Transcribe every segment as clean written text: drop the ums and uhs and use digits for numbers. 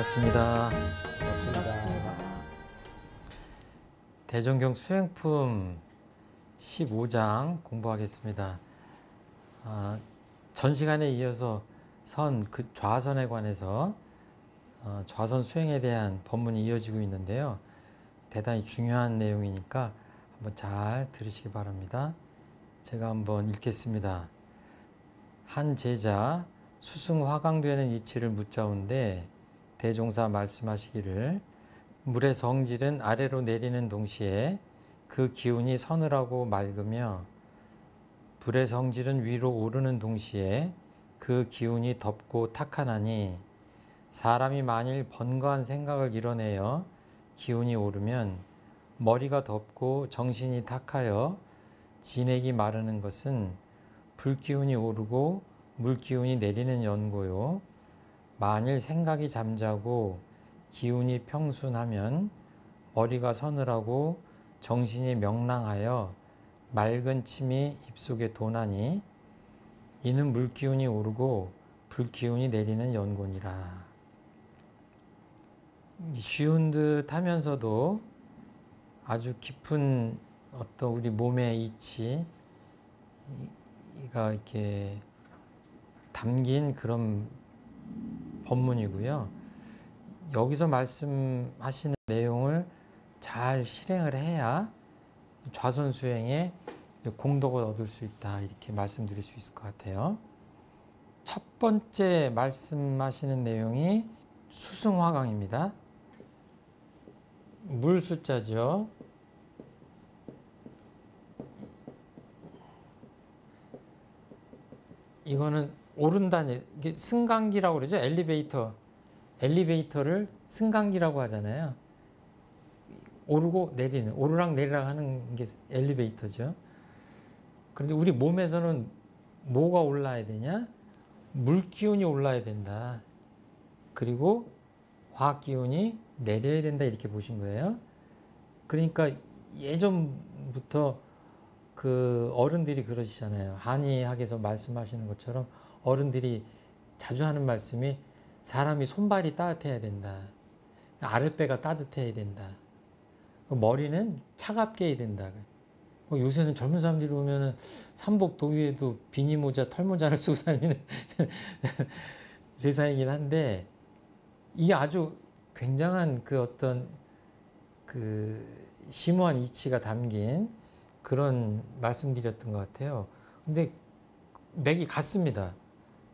반갑습니다. 반갑습니다. 대종경 수행품 15장 공부하겠습니다. 전 시간에 이어서 그 좌선에 관해서 좌선 수행에 대한 법문이 이어지고 있는데요. 대단히 중요한 내용이니까 한번 잘 들으시기 바랍니다. 제가 한번 읽겠습니다. 한 제자 수승화강되는 이치를 묻자온데 대종사 말씀하시기를 물의 성질은 아래로 내리는 동시에 그 기운이 서늘하고 맑으며 불의 성질은 위로 오르는 동시에 그 기운이 덥고 탁하나니 사람이 만일 번거한 생각을 이뤄내어 기운이 오르면 머리가 덥고 정신이 탁하여 진액이 마르는 것은 불기운이 오르고 물기운이 내리는 연고요. 만일 생각이 잠자고 기운이 평순하면 머리가 서늘하고 정신이 명랑하여 맑은 침이 입속에 도나니 이는 물기운이 오르고 불기운이 내리는 연고니라. 쉬운 듯 하면서도 아주 깊은 어떤 우리 몸의 이치가 이렇게 담긴 그런 법문이고요. 여기서 말씀하시는 내용을 잘 실행을 해야 좌선 수행에 공덕을 얻을 수 있다, 이렇게 말씀드릴 수 있을 것 같아요. 첫 번째 말씀하시는 내용이 수승화강입니다. 물 숫자죠. 이거는 오른다는, 이게 승강기라고 그러죠. 엘리베이터를 승강기라고 하잖아요. 오르고 내리는, 오르락 내리락 하는 게 엘리베이터죠. 그런데 우리 몸에서는 뭐가 올라야 되냐? 물기운이 올라야 된다. 그리고 화학기운이 내려야 된다, 이렇게 보신 거예요. 그러니까 예전부터 그 어른들이 그러시잖아요. 한의학에서 말씀하시는 것처럼 어른들이 자주 하는 말씀이 사람이 손발이 따뜻해야 된다. 아랫배가 따뜻해야 된다. 머리는 차갑게 해야 된다. 요새는 젊은 사람들이 보면은 삼복 도위에도 비니모자, 털모자를 쓰고 다니는 세상이긴 한데, 이게 아주 굉장한 그 어떤 그 심오한 이치가 담긴 그런 말씀드렸던 것 같아요. 근데 맥이 같습니다.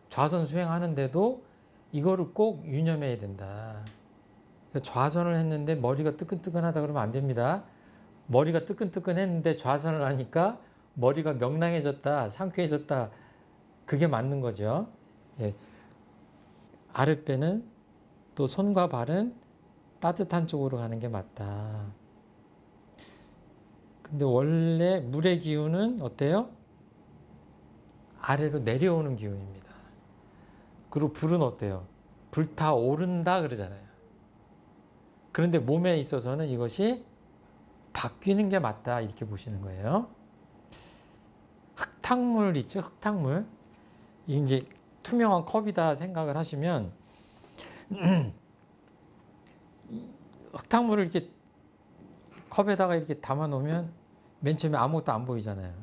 좌선 수행하는데도 이거를 꼭 유념해야 된다. 좌선을 했는데 머리가 뜨끈뜨끈하다 그러면 안 됩니다. 머리가 뜨끈뜨끈했는데 좌선을 하니까 머리가 명랑해졌다, 상쾌해졌다, 그게 맞는 거죠. 예. 아랫배는 또 손과 발은 따뜻한 쪽으로 가는 게 맞다. 근데 원래 물의 기운은 어때요? 아래로 내려오는 기운입니다. 그리고 불은 어때요? 불타오른다 그러잖아요. 그런데 몸에 있어서는 이것이 바뀌는 게 맞다, 이렇게 보시는 거예요. 흙탕물 있죠? 흙탕물. 이제 투명한 컵이다 생각을 하시면 흙탕물을 이렇게 컵에다가 이렇게 담아 놓으면 맨 처음에 아무것도 안 보이잖아요.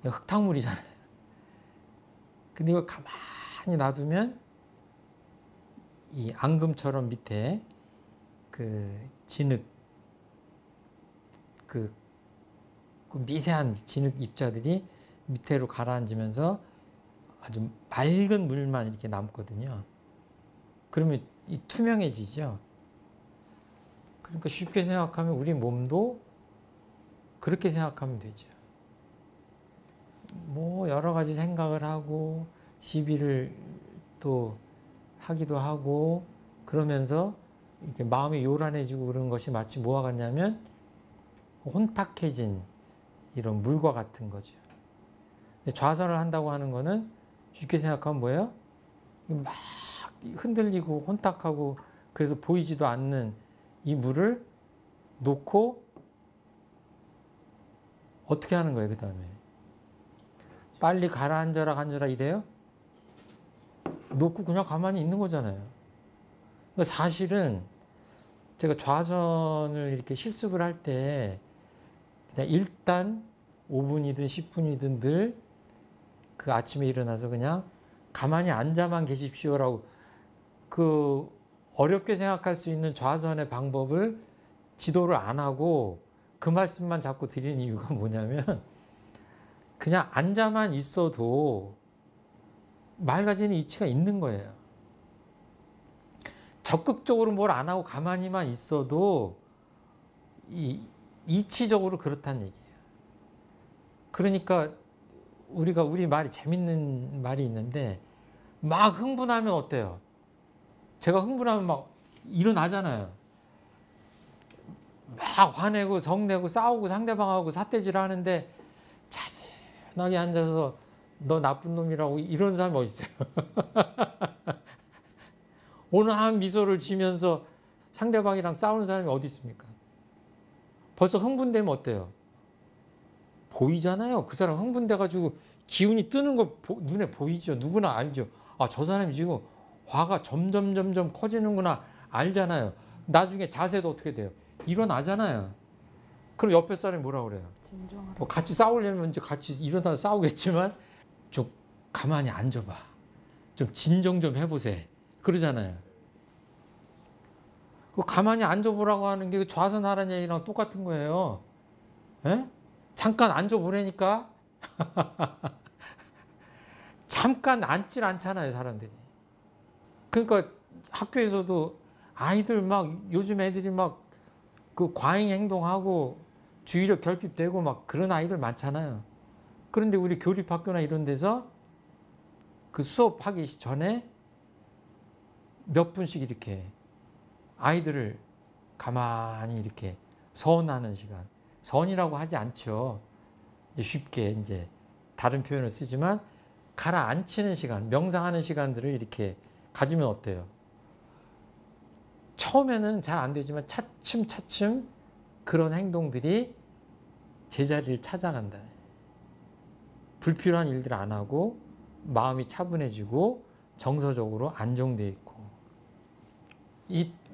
흙탕물이잖아요. 근데 이걸 가만히 놔두면 이 앙금처럼 밑에 그 진흙, 그 미세한 진흙 입자들이 밑으로 가라앉으면서 아주 맑은 물만 이렇게 남거든요. 그러면 이 투명해지죠. 그러니까 쉽게 생각하면 우리 몸도 그렇게 생각하면 되죠. 뭐 여러 가지 생각을 하고 시비를 또 하기도 하고 그러면서 이렇게 마음이 요란해지고 그런 것이 마치 뭐와 같냐면 혼탁해진 이런 물과 같은 거죠. 좌선을 한다고 하는 거는 쉽게 생각하면 뭐예요? 막 흔들리고 혼탁하고 그래서 보이지도 않는 이 물을 놓고 어떻게 하는 거예요, 그 다음에? 빨리 가라앉아라, 앉아라 이래요? 놓고 그냥 가만히 있는 거잖아요. 사실은 제가 좌선을 이렇게 실습을 할 때 그냥 일단 5분이든 10분이든 늘 그 아침에 일어나서 그냥 가만히 앉아만 계십시오라고 그 어렵게 생각할 수 있는 좌선의 방법을 지도를 안 하고 그 말씀만 자꾸 드리는 이유가 뭐냐면 그냥 앉아만 있어도 맑아지는 이치가 있는 거예요. 적극적으로 뭘 안 하고 가만히만 있어도 이치적으로 그렇다는 얘기예요. 그러니까 우리 말이 재밌는 말이 있는데 막 흥분하면 어때요? 제가 흥분하면 막 일어나잖아요. 막 화내고 성내고 싸우고 상대방하고 삿대질 하는데 차분하게 앉아서 너 나쁜 놈이라고 이런 사람이 어디 있어요? 온화한 미소를 지면서 상대방이랑 싸우는 사람이 어디 있습니까? 벌써 흥분되면 어때요? 보이잖아요. 그 사람 흥분돼가지고 기운이 뜨는 거 눈에 보이죠. 누구나 알죠. 아, 저 사람이 지금 화가 점점 커지는구나 알잖아요. 나중에 자세도 어떻게 돼요? 일어나잖아요. 그럼 옆에 사람이 뭐라 그래요? 진정하라. 같이 싸우려면 이제 같이 일어나서 싸우겠지만 좀 가만히 앉아봐. 좀 진정 좀 해보세요. 그러잖아요. 그 가만히 앉아보라고 하는 게 좌선하라는 얘기랑 똑같은 거예요. 에? 잠깐 앉아보라니까. 잠깐 앉질 않잖아요, 사람들이. 그러니까 학교에서도 아이들 막 요즘 애들이 막 그 과잉 행동하고 주의력 결핍되고 막 그런 아이들 많잖아요. 그런데 우리 교립학교나 이런 데서 그 수업하기 전에 몇 분씩 이렇게 아이들을 가만히 이렇게 선하는 시간. 선이라고 하지 않죠. 쉽게 이제 다른 표현을 쓰지만 가라앉히는 시간, 명상하는 시간들을 이렇게 가지면 어때요? 처음에는 잘 안 되지만 차츰 그런 행동들이 제자리를 찾아간다. 불필요한 일들 안 하고 마음이 차분해지고 정서적으로 안정되어 있고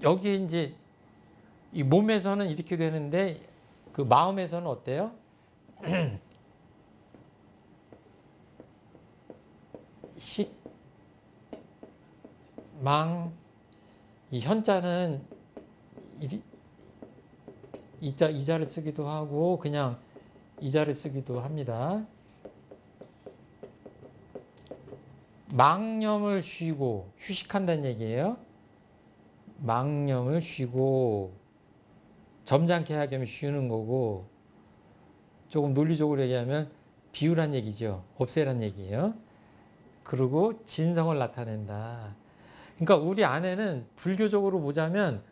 여기에 이제 이 몸에서는 이렇게 되는데 그 마음에서는 어때요? 식망 이 현자는 이자를 쓰기도 하고 그냥 이자를 쓰기도 합니다. 망념을 쉬고 휴식한다는 얘기예요. 망념을 쉬고 점잖게 하게 하면 쉬는 거고 조금 논리적으로 얘기하면 비우란 얘기죠. 없애란 얘기예요. 그리고 진성을 나타낸다. 그러니까 우리 안에는 불교적으로 보자면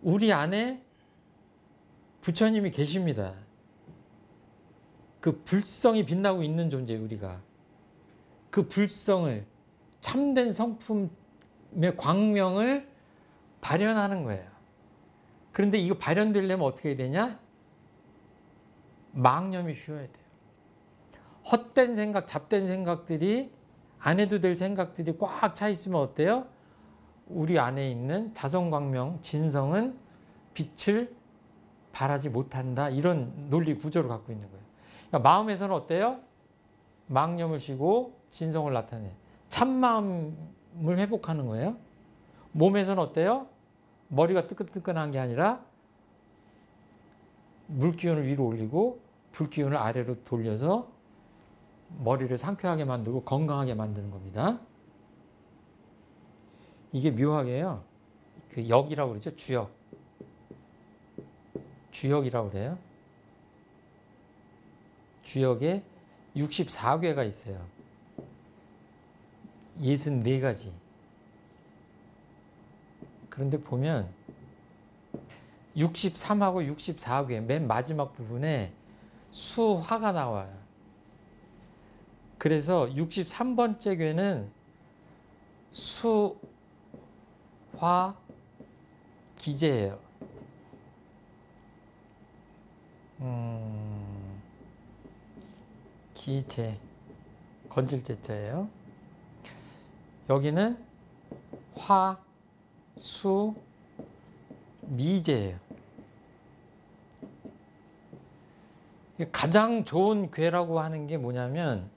우리 안에 부처님이 계십니다. 그 불성이 빛나고 있는 존재예요, 우리가. 그 불성을 참된 성품의 광명을 발현하는 거예요. 그런데 이거 발현되려면 어떻게 해야 되냐? 망념이 쉬어야 돼요. 헛된 생각, 잡된 생각들이 안 해도 될 생각들이 꽉 차 있으면 어때요? 우리 안에 있는 자성광명, 진성은 빛을 발하지 못한다. 이런 논리 구조를 갖고 있는 거예요. 그러니까 마음에서는 어때요? 망념을 쉬고 진성을 나타내. 참마음을 회복하는 거예요. 몸에서는 어때요? 머리가 뜨끈뜨끈한 게 아니라 물기운을 위로 올리고 불기운을 아래로 돌려서 머리를 상쾌하게 만들고 건강하게 만드는 겁니다. 이게 묘하게요. 그 역이라고 그러죠. 주역. 주역이라고 그래요. 주역에 64괴가 있어요. 64가지. 그런데 보면 63하고 64괴 맨 마지막 부분에 수화가 나와요. 그래서 63번째 괴는 수화 기제예요. 기제 건질제자예요. 여기는 화 수, 미제예요. 가장 좋은 괴라고 하는 게 뭐냐면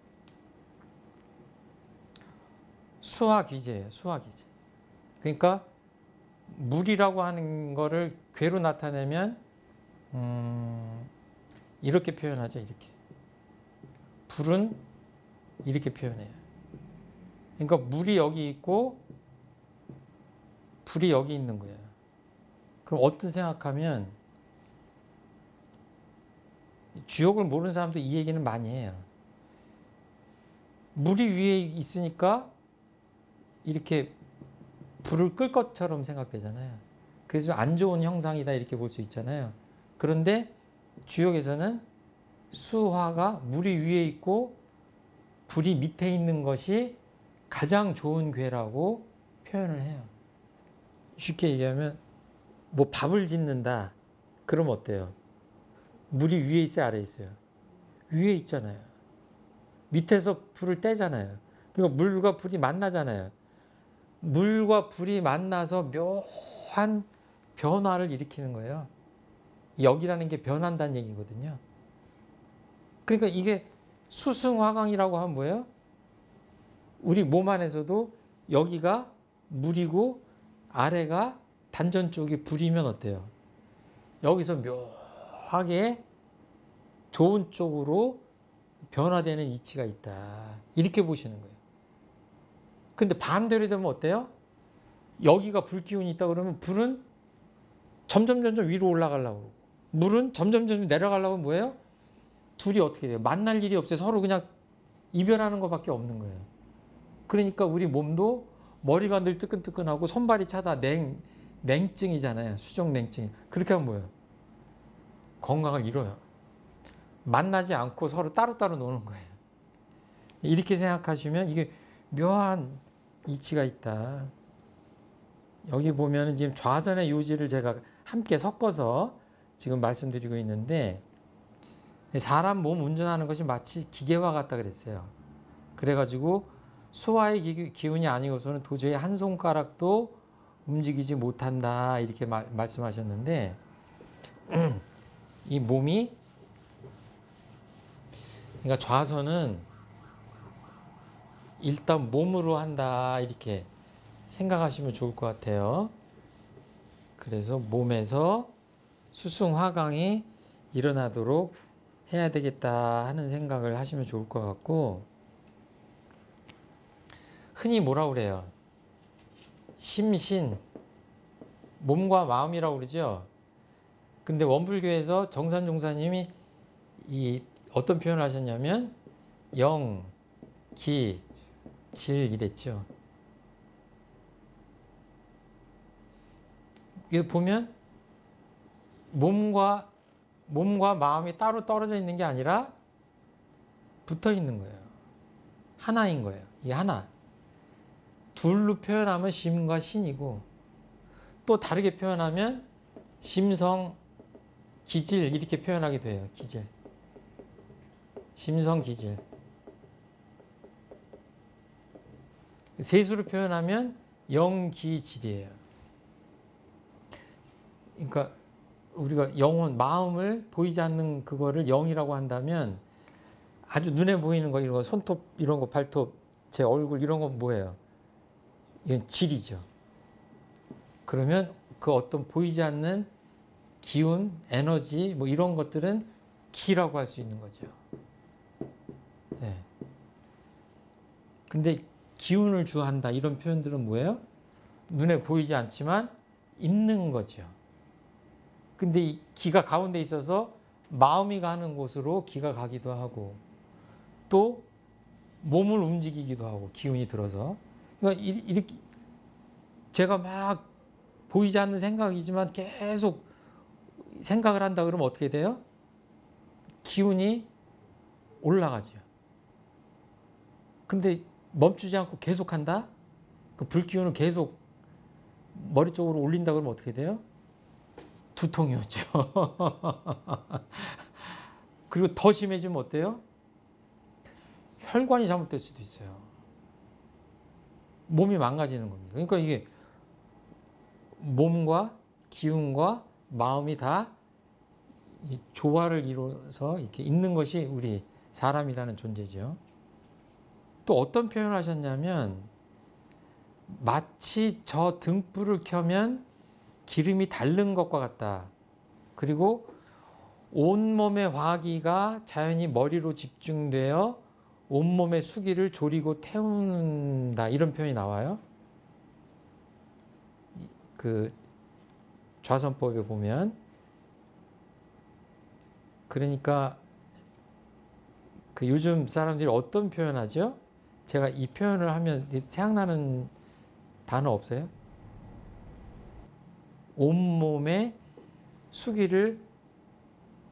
수화귀재예요. 수화귀재. 그러니까 물이라고 하는 거를 괴로 나타내면 이렇게 표현하죠. 이렇게. 불은 이렇게 표현해요. 그러니까 물이 여기 있고 불이 여기 있는 거예요. 그럼 어떤 생각하면 주역을 모르는 사람도 이 얘기는 많이 해요. 물이 위에 있으니까 이렇게 불을 끌 것처럼 생각되잖아요. 그래서 안 좋은 형상이다 이렇게 볼 수 있잖아요. 그런데 주역에서는 수화가 물이 위에 있고 불이 밑에 있는 것이 가장 좋은 괴라고 표현을 해요. 쉽게 얘기하면 뭐 밥을 짓는다. 그럼 어때요? 물이 위에 있어요, 아래에 있어요? 위에 있잖아요. 밑에서 불을 떼잖아요. 그러니까 물과 불이 만나잖아요. 물과 불이 만나서 묘한 변화를 일으키는 거예요. 역이라는 게 변한다는 얘기거든요. 그러니까 이게 수승화강이라고 하면 뭐예요? 우리 몸 안에서도 여기가 물이고 아래가 단전 쪽이 불이면 어때요? 여기서 묘하게 좋은 쪽으로 변화되는 이치가 있다. 이렇게 보시는 거예요. 근데 반대로 되면 어때요? 여기가 불기운이 있다 그러면 불은 점점 위로 올라가려고 그러고 물은 점점 내려가려고 하면 뭐예요? 둘이 어떻게 돼요? 만날 일이 없어요. 서로 그냥 이별하는 것밖에 없는 거예요. 그러니까 우리 몸도 머리가 늘 뜨끈뜨끈하고 손발이 차다 냉증이잖아요. 수족냉증. 그렇게 하면 뭐예요? 건강을 잃어요. 만나지 않고 서로 따로따로 노는 거예요. 이렇게 생각하시면 이게 묘한 이치가 있다. 여기 보면 지금 좌선의 요지를 제가 함께 섞어서 지금 말씀드리고 있는데 사람 몸 운전하는 것이 마치 기계와 같다 그랬어요. 그래가지고 수화의 기운이 아니고서는 도저히 한 손가락도 움직이지 못한다 이렇게 말씀하셨는데 이 몸이 그러니까 좌선은 일단 몸으로 한다 이렇게 생각하시면 좋을 것 같아요. 그래서 몸에서 수승화강이 일어나도록 해야 되겠다 하는 생각을 하시면 좋을 것 같고 흔히 뭐라고 그래요? 심신, 몸과 마음이라고 그러죠. 근데 원불교에서 정산종사님이 이 어떤 표현을 하셨냐면 영, 기, 질 이랬죠. 그래서 보면 몸과 마음이 따로 떨어져 있는 게 아니라 붙어 있는 거예요. 하나인 거예요. 이게 하나. 둘로 표현하면 심과 신이고 또 다르게 표현하면 심성, 기질 이렇게 표현하게 돼요. 기질. 심성, 기질. 세수로 표현하면 영기질이에요. 그러니까 우리가 영혼, 마음을 보이지 않는 그거를 영이라고 한다면 아주 눈에 보이는 거, 이런 거, 손톱, 이런 거, 발톱, 제 얼굴, 이런 건 뭐예요? 이건 질이죠. 그러면 그 어떤 보이지 않는 기운, 에너지, 뭐 이런 것들은 기라고 할 수 있는 거죠. 네. 근데 기운을 주한다, 이런 표현들은 뭐예요? 눈에 보이지 않지만 있는 거죠. 근데 이 기가 가운데 있어서 마음이 가는 곳으로 기가 가기도 하고 또 몸을 움직이기도 하고 기운이 들어서 그러니까 이렇게 제가 막 보이지 않는 생각이지만 계속 생각을 한다 그러면 어떻게 돼요? 기운이 올라가죠. 근데 멈추지 않고 계속 한다? 그 불기운을 계속 머리 쪽으로 올린다 그러면 어떻게 돼요? 두통이 오죠. 그리고 더 심해지면 어때요? 혈관이 잘못될 수도 있어요. 몸이 망가지는 겁니다. 그러니까 이게 몸과 기운과 마음이 다 조화를 이루어서 이렇게 있는 것이 우리 사람이라는 존재죠. 또 어떤 표현을 하셨냐면 마치 저 등불을 켜면 기름이 닳는 것과 같다. 그리고 온몸의 화기가 자연히 머리로 집중되어 온몸의 수기를 조리고 태운다. 이런 표현이 나와요. 그 좌선법에 보면. 그러니까 그 요즘 사람들이 어떤 표현하죠? 제가 이 표현을 하면 생각나는 단어 없어요? 온몸의 수기를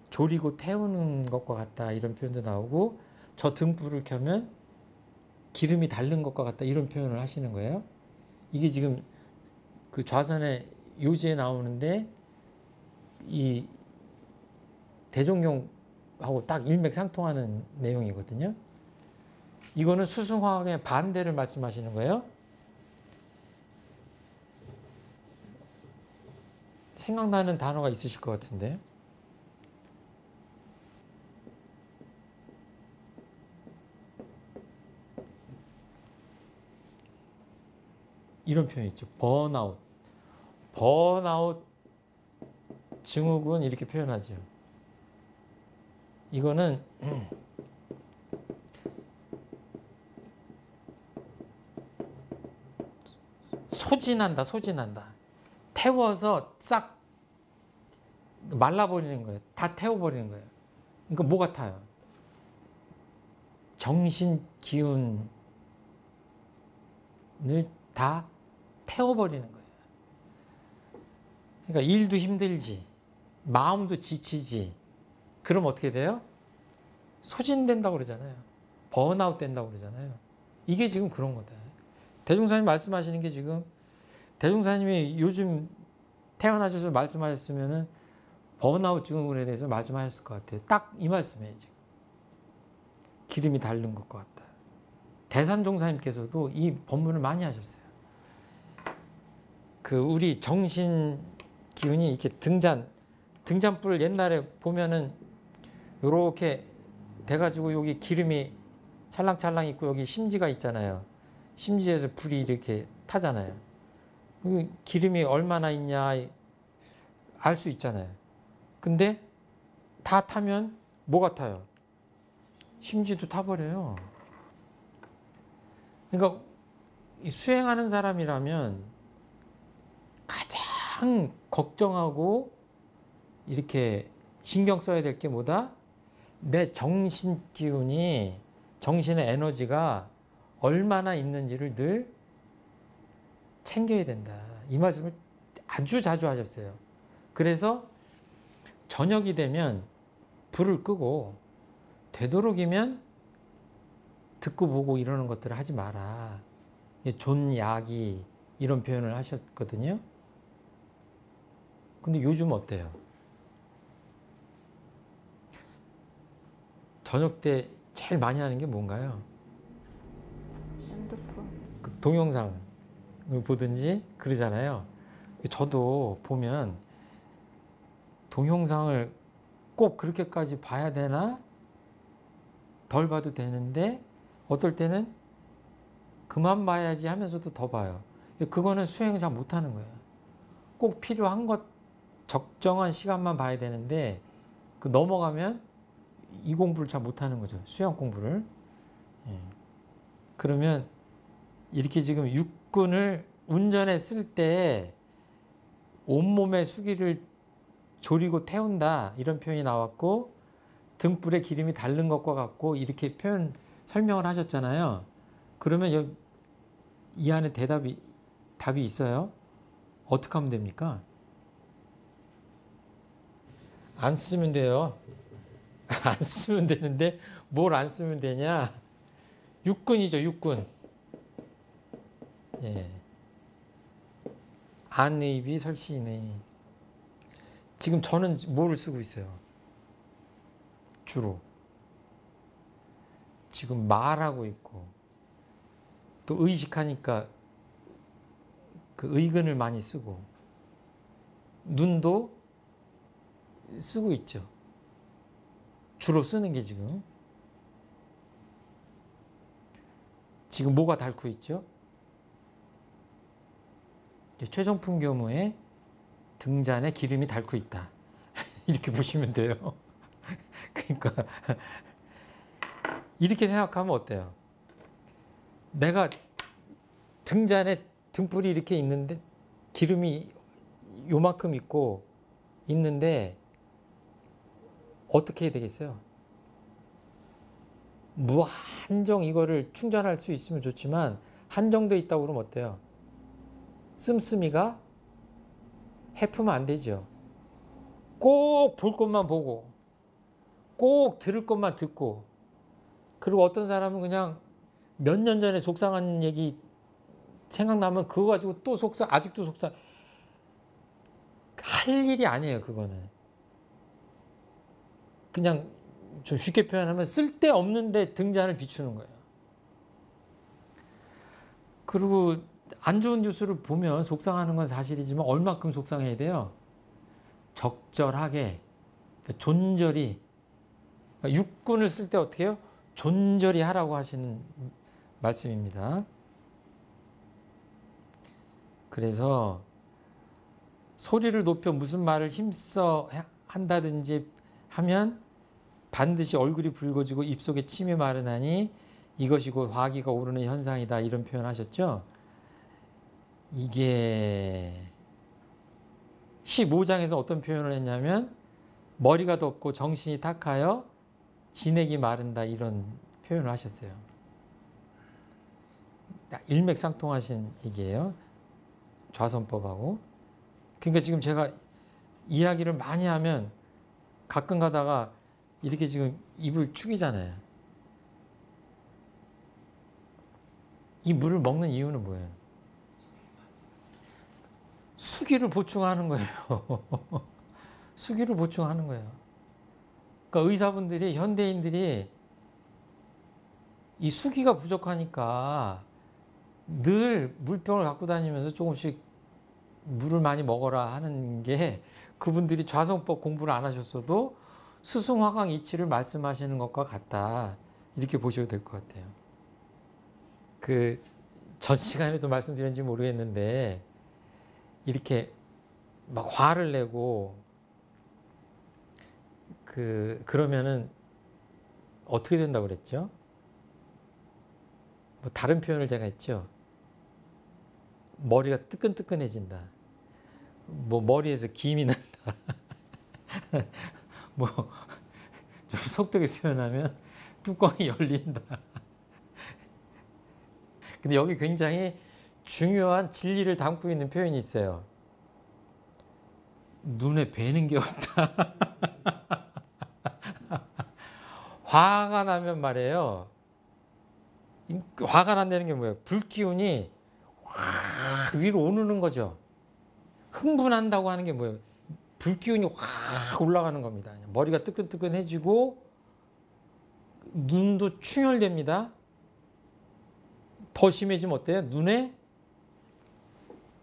조리고 태우는 것과 같다. 이런 표현도 나오고 저 등불을 켜면 기름이 닳는 것과 같다. 이런 표현을 하시는 거예요. 이게 지금 그 좌선의 요지에 나오는데 이 대종용하고 딱 일맥상통하는 내용이거든요. 이거는 수승화학의 반대를 말씀하시는 거예요. 생각나는 단어가 있으실 것 같은데. 이런 표현이 있죠. 번아웃. 번아웃 증후군 이렇게 표현하죠. 이거는 소진한다, 소진한다. 태워서 싹 말라버리는 거예요. 다 태워버리는 거예요. 그러니까 뭐 같아요? 정신 기운을 다 태워버리는 거예요. 그러니까 일도 힘들지, 마음도 지치지. 그럼 어떻게 돼요? 소진된다고 그러잖아요. 번아웃 된다고 그러잖아요. 이게 지금 그런 거다. 대종사님 말씀하시는 게 지금 대종사님이 요즘 태어나셔서 말씀하셨으면은 번아웃 증후군에 대해서 말씀하셨을 것 같아요. 딱 이 말씀이에요. 지금 기름이 닳는 것과 같다. 대산종사님께서도 이 법문을 많이 하셨어요. 그 우리 정신 기운이 이렇게 등잔불 옛날에 보면은 요렇게 돼가지고 여기 기름이 찰랑찰랑 있고 여기 심지가 있잖아요. 심지에서 불이 이렇게 타잖아요. 기름이 얼마나 있냐 알 수 있잖아요. 근데 다 타면 뭐 같아요? 심지도 타버려요. 그러니까 수행하는 사람이라면 가장 걱정하고 이렇게 신경 써야 될 게 뭐다? 내 정신 기운이, 정신의 에너지가 얼마나 있는지를 늘 챙겨야 된다. 이 말씀을 아주 자주 하셨어요. 그래서 저녁이 되면 불을 끄고 되도록이면 듣고 보고 이러는 것들을 하지 마라. 존야기 이런 표현을 하셨거든요. 근데 요즘 어때요? 저녁 때 제일 많이 하는 게 뭔가요? 핸드폰. 그 동영상을 보든지 그러잖아요. 저도 보면 동영상을 꼭 그렇게까지 봐야 되나? 덜 봐도 되는데 어떨 때는 그만 봐야지 하면서도 더 봐요. 그거는 수행을 잘 못하는 거예요. 꼭 필요한 것 적정한 시간만 봐야 되는데 그 넘어가면 이 공부를 잘 못하는 거죠. 수행 공부를. 예. 그러면 이렇게 지금 육군을 운전에 쓸 때 온몸의 수기를 조리고 태운다 이런 표현이 나왔고 등불에 기름이 닳는 것과 같고 이렇게 설명을 하셨잖아요. 그러면 이 안에 답이 있어요. 어떻게 하면 됩니까? 안 쓰면 돼요. 안 쓰면 되는데 뭘 안 쓰면 되냐? 육군이죠, 육군. 예. 안의비 설시인의. 지금 저는 뭐를 쓰고 있어요? 주로. 지금 말하고 있고 또 의식하니까 그 의근을 많이 쓰고 눈도 쓰고 있죠. 주로 쓰는 게 지금 뭐가 닳고 있죠? 최종품 교무의 등잔에 기름이 닳고 있다. 이렇게 보시면 돼요. 그러니까 이렇게 생각하면 어때요? 내가 등잔에 등불이 이렇게 있는데 기름이 요만큼 있는데 어떻게 해야 되겠어요? 무한정 이거를 충전할 수 있으면 좋지만 한정돼 있다고 그러면 어때요? 씀씀이가 해프면 안 되죠. 꼭 볼 것만 보고 꼭 들을 것만 듣고, 그리고 어떤 사람은 그냥 몇 년 전에 속상한 얘기 생각나면 그거 가지고 또 아직도 속상. 할 일이 아니에요. 그거는 그냥 좀 쉽게 표현하면 쓸데없는데 등잔을 비추는 거예요. 그리고 안 좋은 뉴스를 보면 속상하는 건 사실이지만 얼마큼 속상해야 돼요? 적절하게, 존절히. 육군을 쓸 때 어떻게 해요? 존절히 하라고 하시는 말씀입니다. 그래서 소리를 높여 무슨 말을 힘써 한다든지 하면 반드시 얼굴이 붉어지고 입속에 침이 마르나니 이것이 곧 화기가 오르는 현상이다, 이런 표현 하셨죠. 이게 15장에서 어떤 표현을 했냐면 머리가 덥고 정신이 탁하여 진액이 마른다, 이런 표현을 하셨어요. 일맥상통하신 얘기예요. 좌선법하고. 그러니까 지금 제가 이야기를 많이 하면 가끔 가다가 이렇게 지금 입을 축이잖아요. 이 물을 먹는 이유는 뭐예요? 수기를 보충하는 거예요. 수기를 보충하는 거예요. 그러니까 의사분들이, 현대인들이 이 수기가 부족하니까 늘 물병을 갖고 다니면서 조금씩 물을 많이 먹어라 하는 게, 그분들이 좌선법 공부를 안 하셨어도 스승화강 이치를 말씀하시는 것과 같다, 이렇게 보셔도 될 것 같아요. 전 시간에도 말씀드렸는지 모르겠는데 이렇게 막 화를 내고 그러면은 어떻게 된다고 그랬죠? 뭐 다른 표현을 제가 했죠. 머리가 뜨끈뜨끈해진다. 뭐 머리에서 김이 난다. 뭐 좀 속되게 표현하면 뚜껑이 열린다. 근데 여기 굉장히 중요한 진리를 담고 있는 표현이 있어요. 눈에 뵈는 게 없다. 화가 나면 말이에요. 화가 난다는 게 뭐예요? 불기운이 확 위로 오르는 거죠. 흥분한다고 하는 게 뭐예요? 불기운이 확 올라가는 겁니다. 머리가 뜨끈뜨끈해지고 눈도 충혈됩니다. 더 심해지면 어때요? 눈에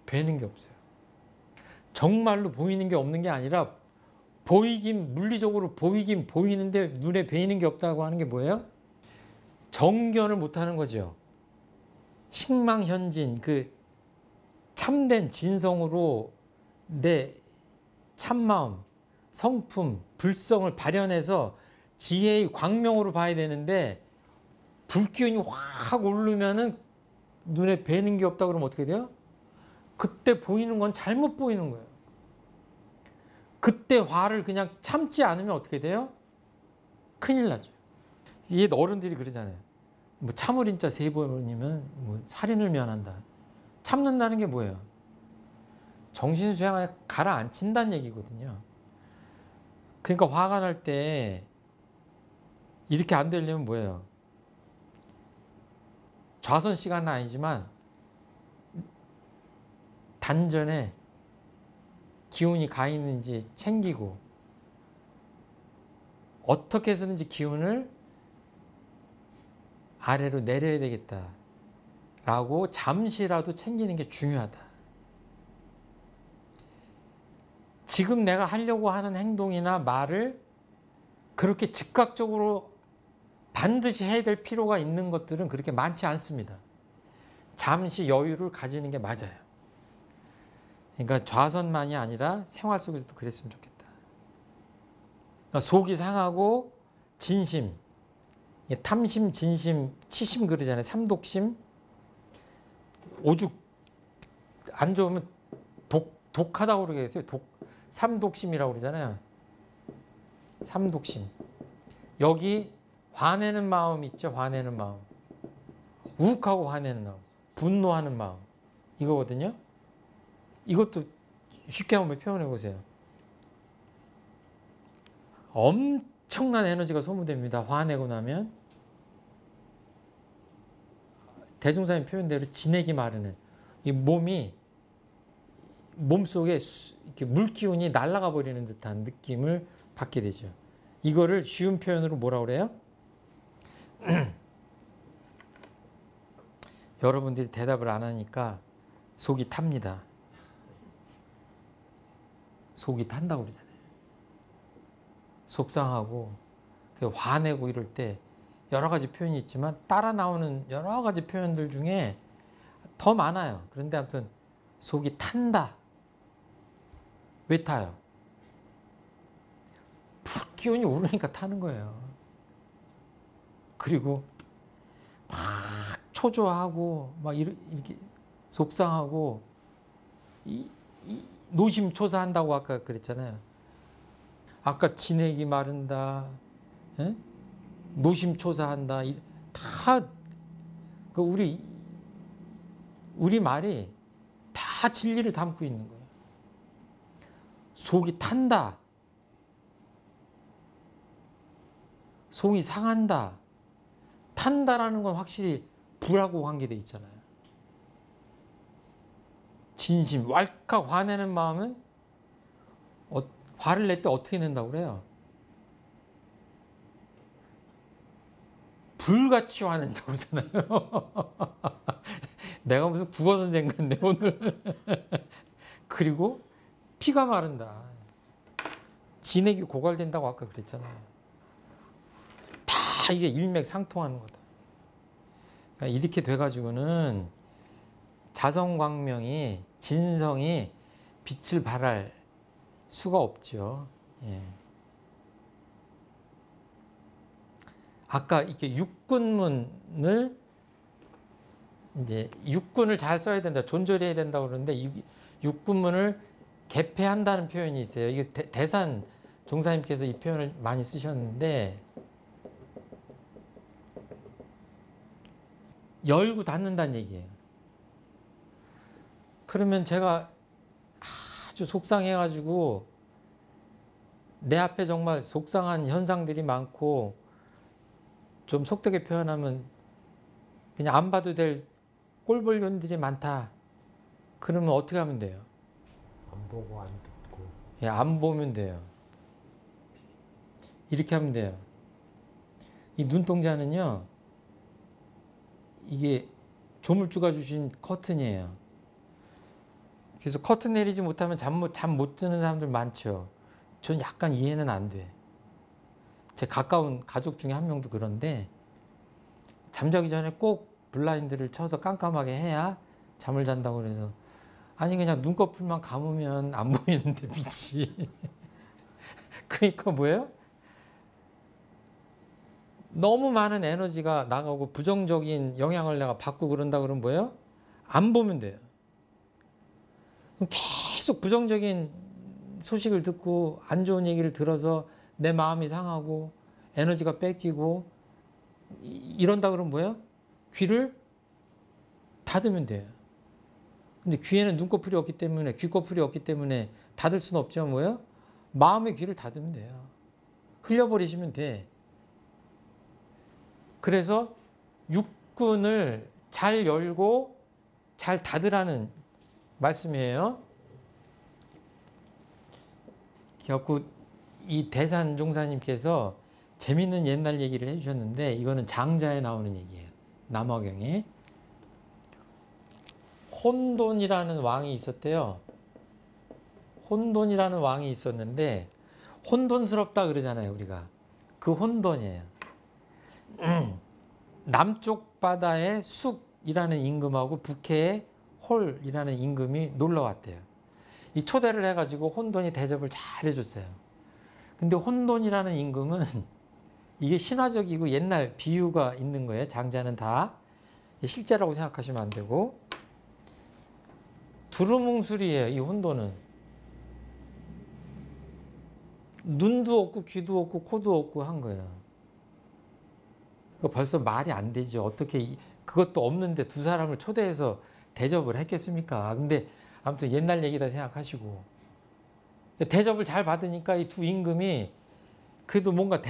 뵈는 게 없어요. 정말로 보이는 게 없는 게 아니라 물리적으로 보이긴 보이는데 눈에 뵈이는 게 없다고 하는 게 뭐예요? 정견을 못하는 거죠. 식망현진, 참된 진성으로 내 참마음, 성품, 불성을 발현해서 지혜의 광명으로 봐야 되는데 불기운이 확 오르면은 눈에 뵈는 게 없다 그러면 어떻게 돼요? 그때 보이는 건 잘못 보이는 거예요. 그때 화를 그냥 참지 않으면 어떻게 돼요? 큰일 나죠. 이게 어른들이 그러잖아요. 뭐 참을인자 세 번이면 뭐 살인을 면한다. 참는다는 게 뭐예요? 정신수양을 가라앉힌다는 얘기거든요. 그러니까 화가 날 때 이렇게 안 되려면 뭐예요? 좌선 시간은 아니지만 단전에 기운이 가 있는지 챙기고 어떻게 해서든지 기운을 아래로 내려야 되겠다라고 잠시라도 챙기는 게 중요하다. 지금 내가 하려고 하는 행동이나 말을 그렇게 즉각적으로 반드시 해야 될 필요가 있는 것들은 그렇게 많지 않습니다. 잠시 여유를 가지는 게 맞아요. 그러니까 좌선만이 아니라 생활 속에서도 그랬으면 좋겠다. 그러니까 속이 상하고 진심, 탐심, 진심, 치심 그러잖아요. 삼독심, 오죽 안 좋으면 독하다고 그러겠어요. 삼독심이라고 그러잖아요. 삼독심. 여기 화내는 마음 있죠. 화내는 마음. 욱하고 화내는 마음. 분노하는 마음. 이거거든요. 이것도 쉽게 한번 표현해 보세요. 엄청난 에너지가 소모됩니다. 화내고 나면. 대종사님 표현대로 지내기 마르는 이 몸속에 이렇게 물기운이 날아가 버리는 듯한 느낌을 받게 되죠. 이거를 쉬운 표현으로 뭐라고 그래요? 여러분들이 대답을 안 하니까 속이 탑니다. 속이 탄다고 그러잖아요. 속상하고 화내고 이럴 때 여러 가지 표현이 있지만 따라 나오는 여러 가지 표현들 중에 더 많아요. 그런데 아무튼 속이 탄다. 왜 타요? 기운이 오르니까 타는 거예요. 그리고 막 초조하고 막 이렇게 속상하고 노심초사한다고 아까 그랬잖아요. 아까 지내기 마른다, 에? 노심초사한다, 다 그 우리 말이 다 진리를 담고 있는 거예요. 속이 탄다, 속이 상한다, 탄다라는 건 확실히 불하고 관계돼 있잖아요. 진심, 왈칵 화내는 마음은 화를 낼 때 어떻게 낸다고 그래요? 불같이 화낸다고 그러잖아요. 내가 무슨 국어 선생 같네 오늘. 그리고 피가 마른다. 진액이 고갈된다고 아까 그랬잖아요. 다 이게 일맥상통하는 거다. 그러니까 이렇게 돼가지고는 자성광명이 진성이 빛을 발할 수가 없죠. 예. 아까 이렇게 육군문을 이제 육군을 잘 써야 된다, 존절해야 된다고 그러는데 육군문을 개폐한다는 표현이 있어요. 이게 대산 종사님께서 이 표현을 많이 쓰셨는데 열고 닫는다는 얘기예요. 그러면 제가 아주 속상해가지고 내 앞에 정말 속상한 현상들이 많고 좀 속되게 표현하면 그냥 안 봐도 될 꼴불견들이 많다. 그러면 어떻게 하면 돼요? 안 보고 안 듣고. 예, 안 보면 돼요. 이렇게 하면 돼요. 이 눈동자는요, 이게 조물주가 주신 커튼이에요. 그래서 커튼 내리지 못하면 잠 못 드는 사람들 많죠. 전 약간 이해는 안 돼. 제 가까운 가족 중에 한 명도 그런데 잠자기 전에 꼭 블라인드를 쳐서 깜깜하게 해야 잠을 잔다고 그래서 아니 그냥 눈꺼풀만 감으면 안 보이는데 빛이. 그러니까 뭐예요? 너무 많은 에너지가 나가고 부정적인 영향을 내가 받고 그런다 그러면 뭐예요? 안 보면 돼요. 계속 부정적인 소식을 듣고 안 좋은 얘기를 들어서 내 마음이 상하고 에너지가 뺏기고 이런다 그러면 뭐예요? 귀를 닫으면 돼요. 근데 귀에는 눈꺼풀이 없기 때문에, 귀꺼풀이 없기 때문에 닫을 수는 없죠. 뭐예요? 마음의 귀를 닫으면 돼요. 흘려버리시면 돼. 그래서 육군을 잘 열고 잘 닫으라는 말씀이에요. 그래갖고 이 대산 종사님께서 재밌는 옛날 얘기를 해주셨는데 이거는 장자에 나오는 얘기예요. 남화경에. 혼돈이라는 왕이 있었대요. 혼돈이라는 왕이 있었는데 혼돈스럽다 그러잖아요, 우리가. 그 혼돈이에요. 남쪽 바다의 숙이라는 임금하고 북해의 홀이라는 임금이 놀러 왔대요. 이 초대를 해가지고 혼돈이 대접을 잘 해줬어요. 근데 혼돈이라는 임금은 이게 신화적이고 옛날 비유가 있는 거예요. 장자는 다 실제라고 생각하시면 안 되고, 두루뭉술이에요. 이 혼돈은 눈도 없고 귀도 없고 코도 없고 한 거예요. 그러니까 벌써 말이 안 되죠. 어떻게 그것도 없는데 두 사람을 초대해서 대접을 했겠습니까? 근데 아무튼 옛날 얘기다 생각하시고, 대접을 잘 받으니까 이 두 임금이 그래도 뭔가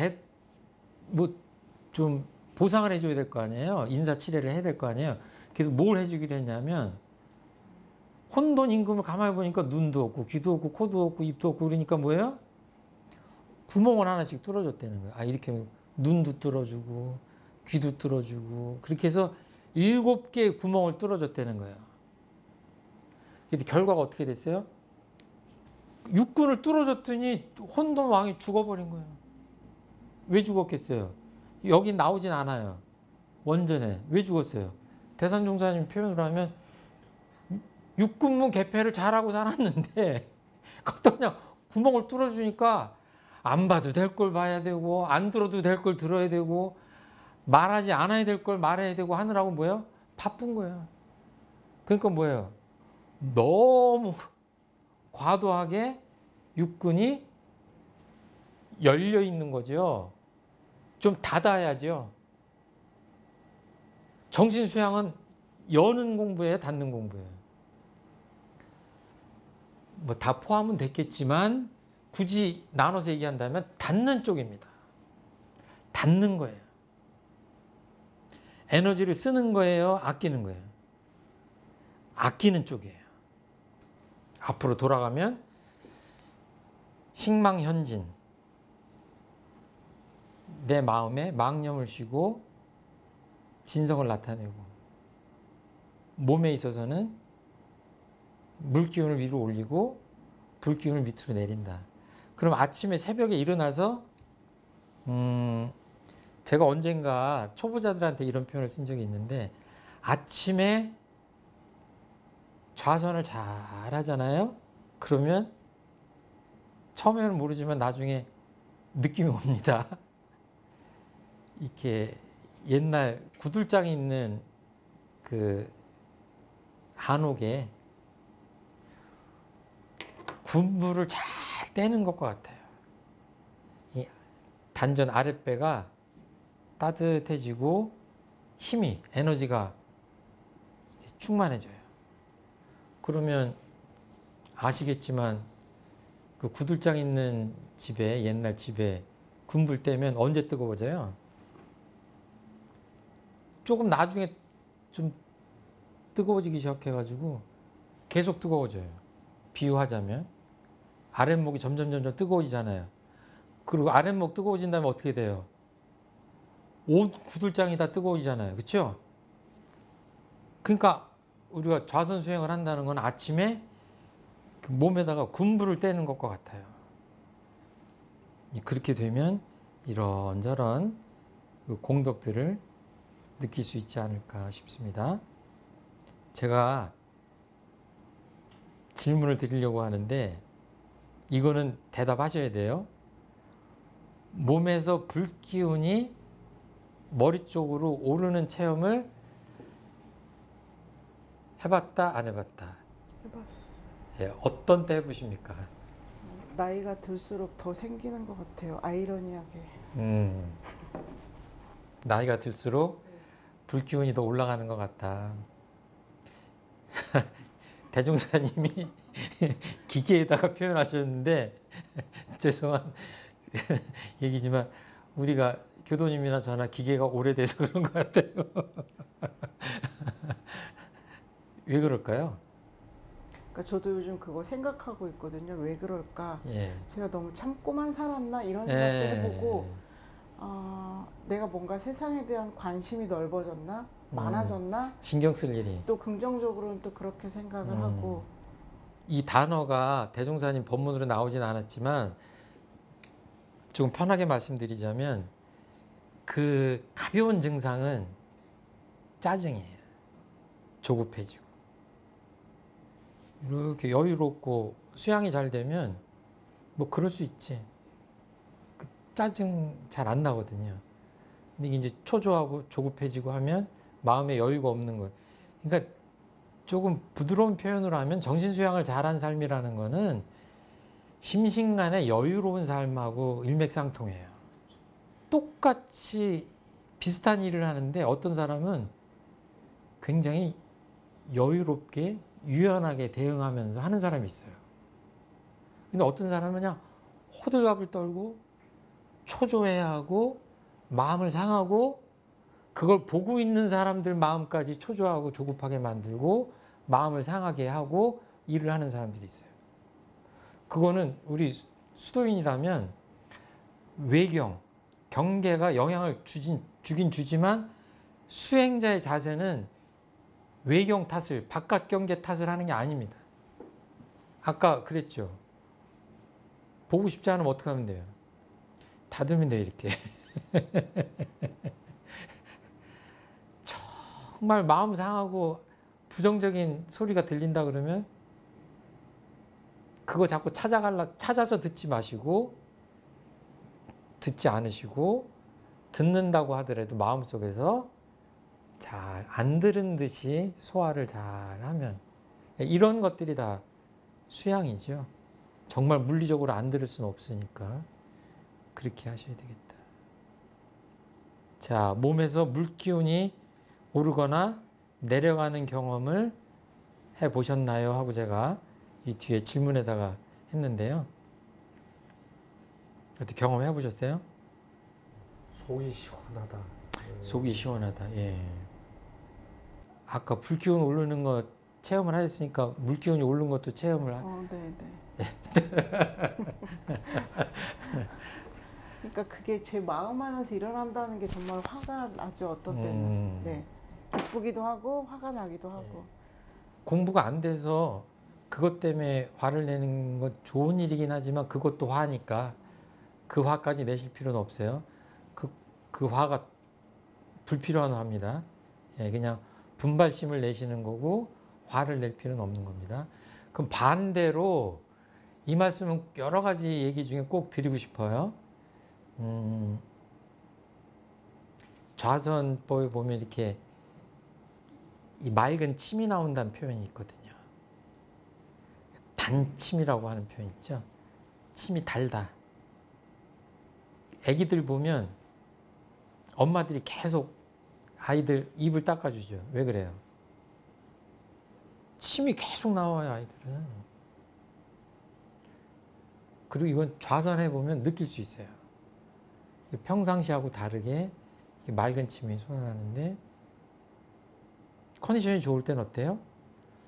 좀 보상을 해줘야 될 거 아니에요. 인사치레를 해야 될 거 아니에요. 그래서 뭘 해주기로 했냐면, 혼돈 임금을 가만히 보니까 눈도 없고 귀도 없고 코도 없고 입도 없고 그러니까 뭐예요? 구멍을 하나씩 뚫어줬다는 거예요. 이렇게 눈도 뚫어주고 귀도 뚫어주고 그렇게 해서 7개의 구멍을 뚫어줬다는 거예요. 근데 결과가 어떻게 됐어요? 육군을 뚫어줬더니 혼돈 왕이 죽어버린 거예요. 왜 죽었겠어요? 여기 나오진 않아요. 원전에. 왜 죽었어요? 대산종사님 표현으로 하면 육군문 개폐를 잘하고 살았는데 그것도 그냥 구멍을 뚫어주니까 안 봐도 될 걸 봐야 되고 안 들어도 될 걸 들어야 되고 말하지 않아야 될 걸 말해야 되고 하느라고 뭐예요? 바쁜 거예요. 그러니까 뭐예요? 너무 과도하게 육군이 열려 있는 거죠. 좀 닫아야죠. 정신 수양은 여는 공부예요, 닫는 공부예요. 뭐 다 포함은 됐겠지만 굳이 나눠서 얘기한다면 닫는 쪽입니다. 닫는 거예요. 에너지를 쓰는 거예요, 아끼는 거예요? 아끼는 쪽이에요. 앞으로 돌아가면 식망현진, 내 마음에 망념을 쉬고 진성을 나타내고, 몸에 있어서는 물기운을 위로 올리고 불기운을 밑으로 내린다. 그럼 아침에 새벽에 일어나서 제가 언젠가 초보자들한테 이런 표현을 쓴 적이 있는데, 아침에 좌선을 잘 하잖아요. 그러면 처음에는 모르지만 나중에 느낌이 옵니다. 이렇게 옛날 구들장이 있는 그 한옥에 군부를 잘 떼는 것과 같아요. 이 단전 아랫배가 따뜻해지고 힘이, 에너지가 충만해져요. 그러면 아시겠지만 그 구들장 있는 집에, 옛날 집에 군불 떼면 언제 뜨거워져요? 조금 나중에 좀 뜨거워지기 시작해가지고 계속 뜨거워져요. 비유하자면 아랫목이 점점 뜨거워지잖아요. 그리고 아랫목 뜨거워진 다음에 어떻게 돼요? 옷 구들장이 다 뜨거워지잖아요. 그렇죠? 그러니까 우리가 좌선 수행을 한다는 건 아침에 그 몸에다가 군불을 떼는 것과 같아요. 그렇게 되면 이런저런 그 공덕들을 느낄 수 있지 않을까 싶습니다. 제가 질문을 드리려고 하는데 이거는 대답하셔야 돼요. 몸에서 불기운이 머리 쪽으로 오르는 체험을 해봤다, 안 해봤다? 해봤어요. 예, 어떤 때 해보십니까? 나이가 들수록 더 생기는 것 같아요. 아이러니하게. 나이가 들수록 불기운이 더 올라가는 것 같다. 대종사님이 기계에다가 표현하셨는데 죄송한 얘기지만 우리가 교도님이나 저나 기계가 오래돼서 그런 것 같아요. 왜 그럴까요? 그러니까 저도 요즘 그거 생각하고 있거든요. 왜 그럴까? 예. 제가 너무 참고만 살았나? 이런 생각도 예. 해보고 내가 뭔가 세상에 대한 관심이 넓어졌나? 많아졌나? 신경 쓸 일이. 또 긍정적으로는 또 그렇게 생각을 하고 이 단어가 대종사님 법문으로 나오진 않았지만 조금 편하게 말씀드리자면 그 가벼운 증상은 짜증이에요. 조급해지고. 이렇게 여유롭고 수양이 잘 되면 뭐 그럴 수 있지. 그 짜증 잘 안 나거든요. 근데 이게 이제 초조하고 조급해지고 하면 마음에 여유가 없는 거예요. 그러니까 조금 부드러운 표현으로 하면 정신 수양을 잘한 삶이라는 거는 심신간에 여유로운 삶하고 일맥상통해요. 똑같이 비슷한 일을 하는데 어떤 사람은 굉장히 여유롭게 유연하게 대응하면서 하는 사람이 있어요. 근데 어떤 사람은 그냥 호들갑을 떨고 초조해하고 마음을 상하고 그걸 보고 있는 사람들 마음까지 초조하고 조급하게 만들고 마음을 상하게 하고 일을 하는 사람들이 있어요. 그거는 우리 수도인이라면 외경, 경계가 영향을 주긴 주지만 수행자의 자세는 외경 탓을, 바깥 경계 탓을 하는 게 아닙니다. 아까 그랬죠. 보고 싶지 않으면 어떻게 하면 돼요? 닫으면 돼요, 이렇게. 정말 마음 상하고 부정적인 소리가 들린다 그러면 그거 자꾸 찾아서 듣지 마시고 듣지 않으시고 듣는다고 하더라도 마음속에서 잘 안 들은 듯이 소화를 잘 하면 이런 것들이 다 수양이죠. 정말 물리적으로 안 들을 수는 없으니까 그렇게 하셔야 되겠다. 자, 몸에서 물기운이 오르거나 내려가는 경험을 해보셨나요? 하고 제가 이 뒤에 질문에다가 했는데요. 어떻게 경험해 보셨어요? 속이 시원하다. 속이 시원하다. 예. 아까 불기운 오르는 거 체험을 하셨으니까 물기운이 오른 것도 체험을 네. 그러니까 그게 제 마음 안에서 일어난다는 게 정말 화가 나죠. 어떤 때는. 네. 기쁘기도 하고 화가 나기도 하고. 공부가 안 돼서 그것 때문에 화를 내는 건 좋은 일이긴 하지만 그것도 화니까 그 화까지 내실 필요는 없어요. 그 화가 불필요한 화입니다. 예, 그냥 분발심을 내시는 거고 화를 낼 필요는 없는 겁니다. 그럼 반대로 이 말씀은 여러 가지 얘기 중에 꼭 드리고 싶어요. 좌선법에 보면 이렇게 이 맑은 침이 나온다는 표현이 있거든요. 단침이라고 하는 표현 있죠. 침이 달다. 애기들 보면 엄마들이 계속 아이들 입을 닦아주죠. 왜 그래요? 침이 계속 나와요, 아이들은. 그리고 이건 좌선해 보면 느낄 수 있어요. 평상시하고 다르게 맑은 침이 솟아나는데 컨디션이 좋을 땐 어때요?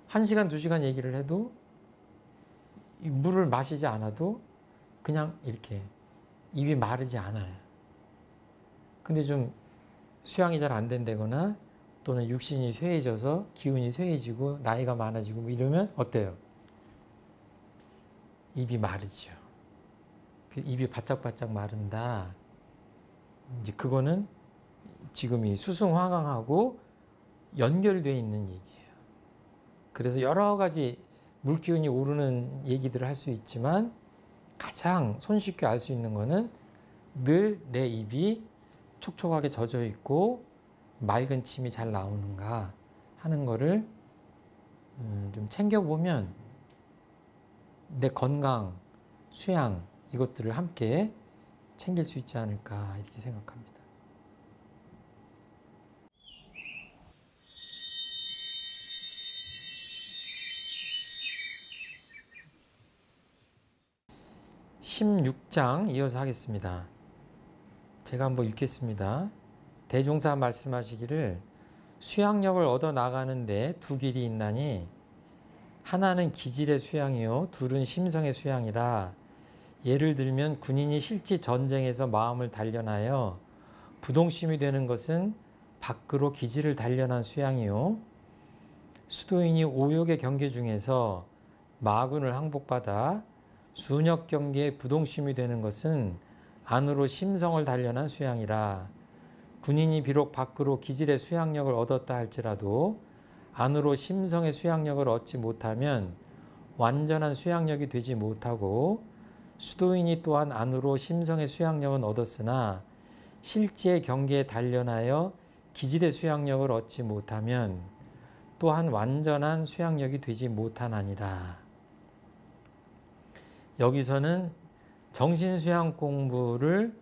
1시간, 2시간 얘기를 해도 물을 마시지 않아도 그냥 이렇게 입이 마르지 않아요. 근데 좀 수양이 잘 안 된다거나 또는 육신이 쇠해져서 기운이 쇠해지고 나이가 많아지고 뭐 이러면 어때요? 입이 마르죠. 그 입이 바짝바짝 마른다. 이제 그거는 지금 이 수승화강하고 연결되어 있는 얘기예요. 그래서 여러 가지 물기운이 오르는 얘기들을 할 수 있지만 가장 손쉽게 알 수 있는 거는 늘 내 입이 촉촉하게 젖어 있고 맑은 침이 잘 나오는가 하는 거를 좀 챙겨보면 내 건강, 수양 이것들을 함께 챙길 수 있지 않을까 이렇게 생각합니다. (16장) 이어서 하겠습니다. 제가 한번 읽겠습니다. 대종사 말씀하시기를 수양력을 얻어 나가는데 두 길이 있나니 하나는 기질의 수양이요 둘은 심성의 수양이라. 예를 들면 군인이 실제 전쟁에서 마음을 단련하여 부동심이 되는 것은 밖으로 기질을 단련한 수양이요 수도인이 오욕의 경계 중에서 마군을 항복받아 순역 경계의 부동심이 되는 것은 안으로 심성을 단련한 수양이라. 군인이 비록 밖으로 기질의 수양력을 얻었다 할지라도 안으로 심성의 수양력을 얻지 못하면 완전한 수양력이 되지 못하고, 수도인이 또한 안으로 심성의 수양력은 얻었으나 실제 경계에 단련하여 기질의 수양력을 얻지 못하면 또한 완전한 수양력이 되지 못하나니라. 여기서는 정신수양 공부를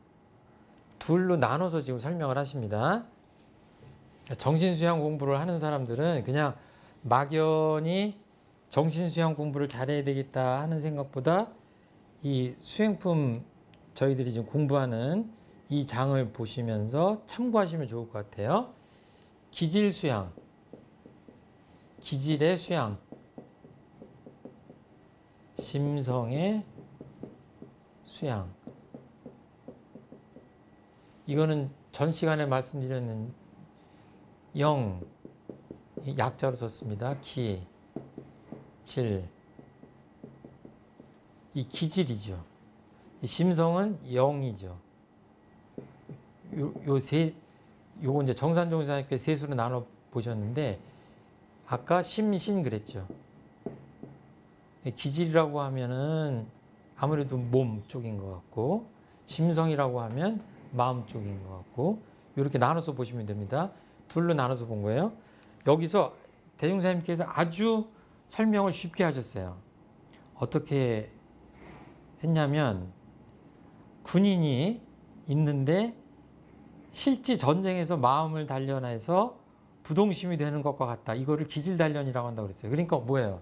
둘로 나눠서 지금 설명을 하십니다. 정신수양 공부를 하는 사람들은 그냥 막연히 정신수양 공부를 잘해야 되겠다 하는 생각보다 이 수행품 저희들이 지금 공부하는 이 장을 보시면서 참고하시면 좋을 것 같아요. 기질수양, 기질의 수양, 심성의 수양. 이거는 전 시간에 말씀드렸는 영, 약자로 썼습니다. 기, 질. 이 기질이죠. 이 심성은 영이죠. 요거 이제 정산종사님께 세수로 나눠 보셨는데, 아까 심신 그랬죠. 기질이라고 하면은 아무래도 몸 쪽인 것 같고, 심성이라고 하면 마음 쪽인 것 같고, 이렇게 나눠서 보시면 됩니다. 둘로 나눠서 본 거예요. 여기서 대종사님께서 아주 설명을 쉽게 하셨어요. 어떻게 했냐면, 군인이 있는데 실제 전쟁에서 마음을 단련해서 부동심이 되는 것과 같다. 이거를 기질단련이라고 한다고 그랬어요. 그러니까 뭐예요?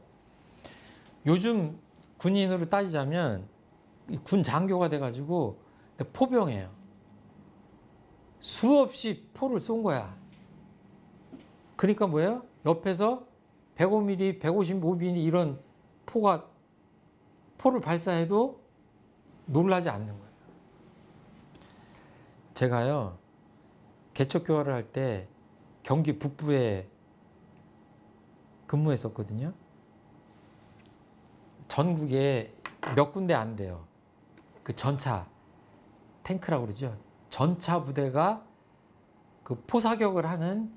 요즘 군인으로 따지자면 군 장교가 돼가지고 포병해요. 수없이 포를 쏜 거야. 그러니까 뭐예요? 옆에서 105mm, 155mm 이런 포를 발사해도 놀라지 않는 거예요. 제가요, 개척교화를 할 때 경기 북부에 근무했었거든요. 전국에 몇 군데 안 돼요. 그 전차, 탱크라고 그러죠. 전차 부대가 그 포사격을 하는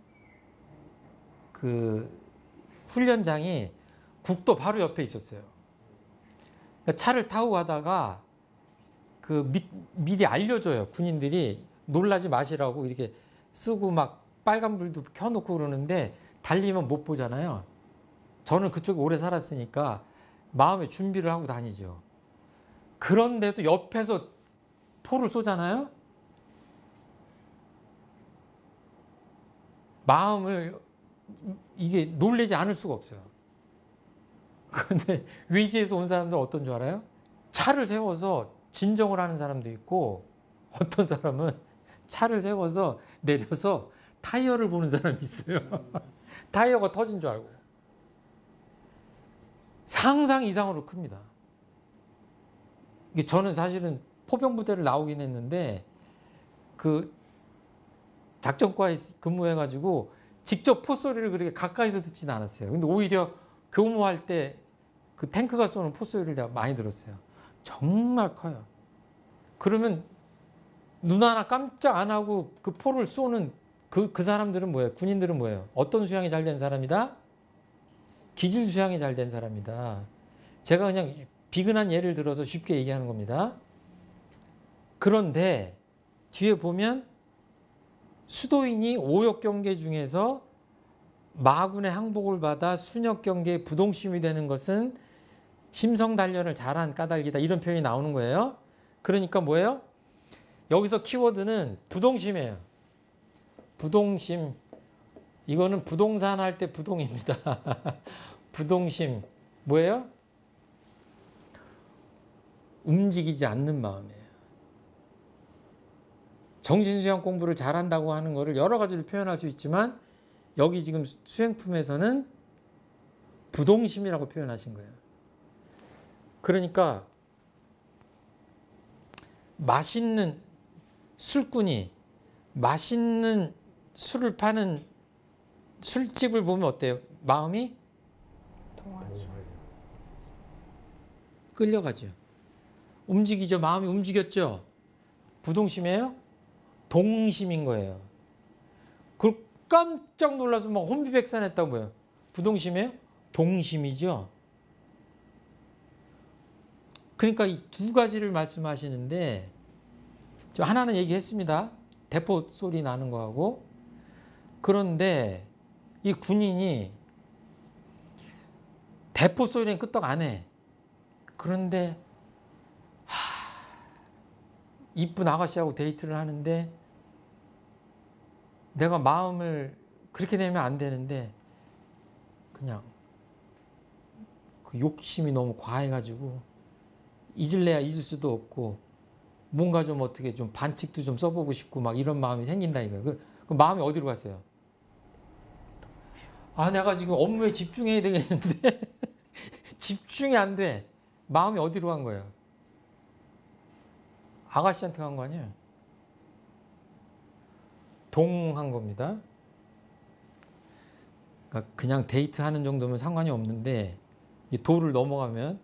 그 훈련장이 국도 바로 옆에 있었어요. 그러니까 차를 타고 가다가 그 미리 알려줘요. 군인들이 놀라지 마시라고 이렇게 쓰고 막 빨간불도 켜놓고 그러는데 달리면 못 보잖아요. 저는 그쪽에 오래 살았으니까 마음의 준비를 하고 다니죠. 그런데도 옆에서 포를 쏘잖아요. 마음을 이게 놀라지 않을 수가 없어요. 그런데 외지에서 온 사람들 어떤 줄 알아요? 차를 세워서 진정을 하는 사람도 있고, 어떤 사람은 차를 세워서 내려서 타이어를 보는 사람이 있어요. 타이어가 터진 줄 알고. 상상 이상으로 큽니다. 저는 사실은 포병부대를 나오긴 했는데 그 작전과에 근무해가지고 직접 포소리를 그렇게 가까이서 듣지는 않았어요. 근데 오히려 교무할 때 그 탱크가 쏘는 포소리를 내가 많이 들었어요. 정말 커요. 그러면 눈 하나 깜짝 안 하고 그 포를 쏘는 그 사람들은 뭐예요? 군인들은 뭐예요? 어떤 수양이 잘 된 사람이다? 기질 수양이 잘 된 사람이다. 제가 그냥 비근한 예를 들어서 쉽게 얘기하는 겁니다. 그런데 뒤에 보면 수도인이 오역경계 중에서 마군의 항복을 받아 순역경계의 부동심이 되는 것은 심성단련을 잘한 까닭이다. 이런 표현이 나오는 거예요. 그러니까 뭐예요? 여기서 키워드는 부동심이에요. 부동심. 이거는 부동산 할 때 부동입니다. 부동심. 뭐예요? 움직이지 않는 마음이에요. 정신수양 공부를 잘한다고 하는 거를 여러 가지로 표현할 수 있지만 여기 지금 수행품에서는 부동심이라고 표현하신 거예요. 그러니까 맛있는 술꾼이 맛있는 술을 파는 술집을 보면 어때요? 마음이 끌려가죠. 움직이죠. 마음이 움직였죠. 부동심이에요? 동심인 거예요. 그 깜짝 놀라서 막 혼비백산했다고요. 부동심이에요? 동심이죠. 그러니까 이 두 가지를 말씀하시는데 저 하나는 얘기했습니다. 대포 소리 나는 거하고. 그런데 이 군인이 대포 소리는 끄떡 안 해. 그런데 이쁜 아가씨하고 데이트를 하는데 내가 마음을 그렇게 내면 안 되는데 그냥 그 욕심이 너무 과해가지고 잊을래야 잊을 수도 없고 뭔가 좀 어떻게 좀 반칙도 좀 써보고 싶고 막 이런 마음이 생긴다 이거예요. 그 마음이 어디로 갔어요? 아, 내가 지금 업무에 집중해야 되겠는데 집중이 안 돼. 마음이 어디로 간 거예요? 아가씨한테 간 거 아니에요? 동한 겁니다. 그러니까 그냥 데이트하는 정도면 상관이 없는데 이 도를 넘어가면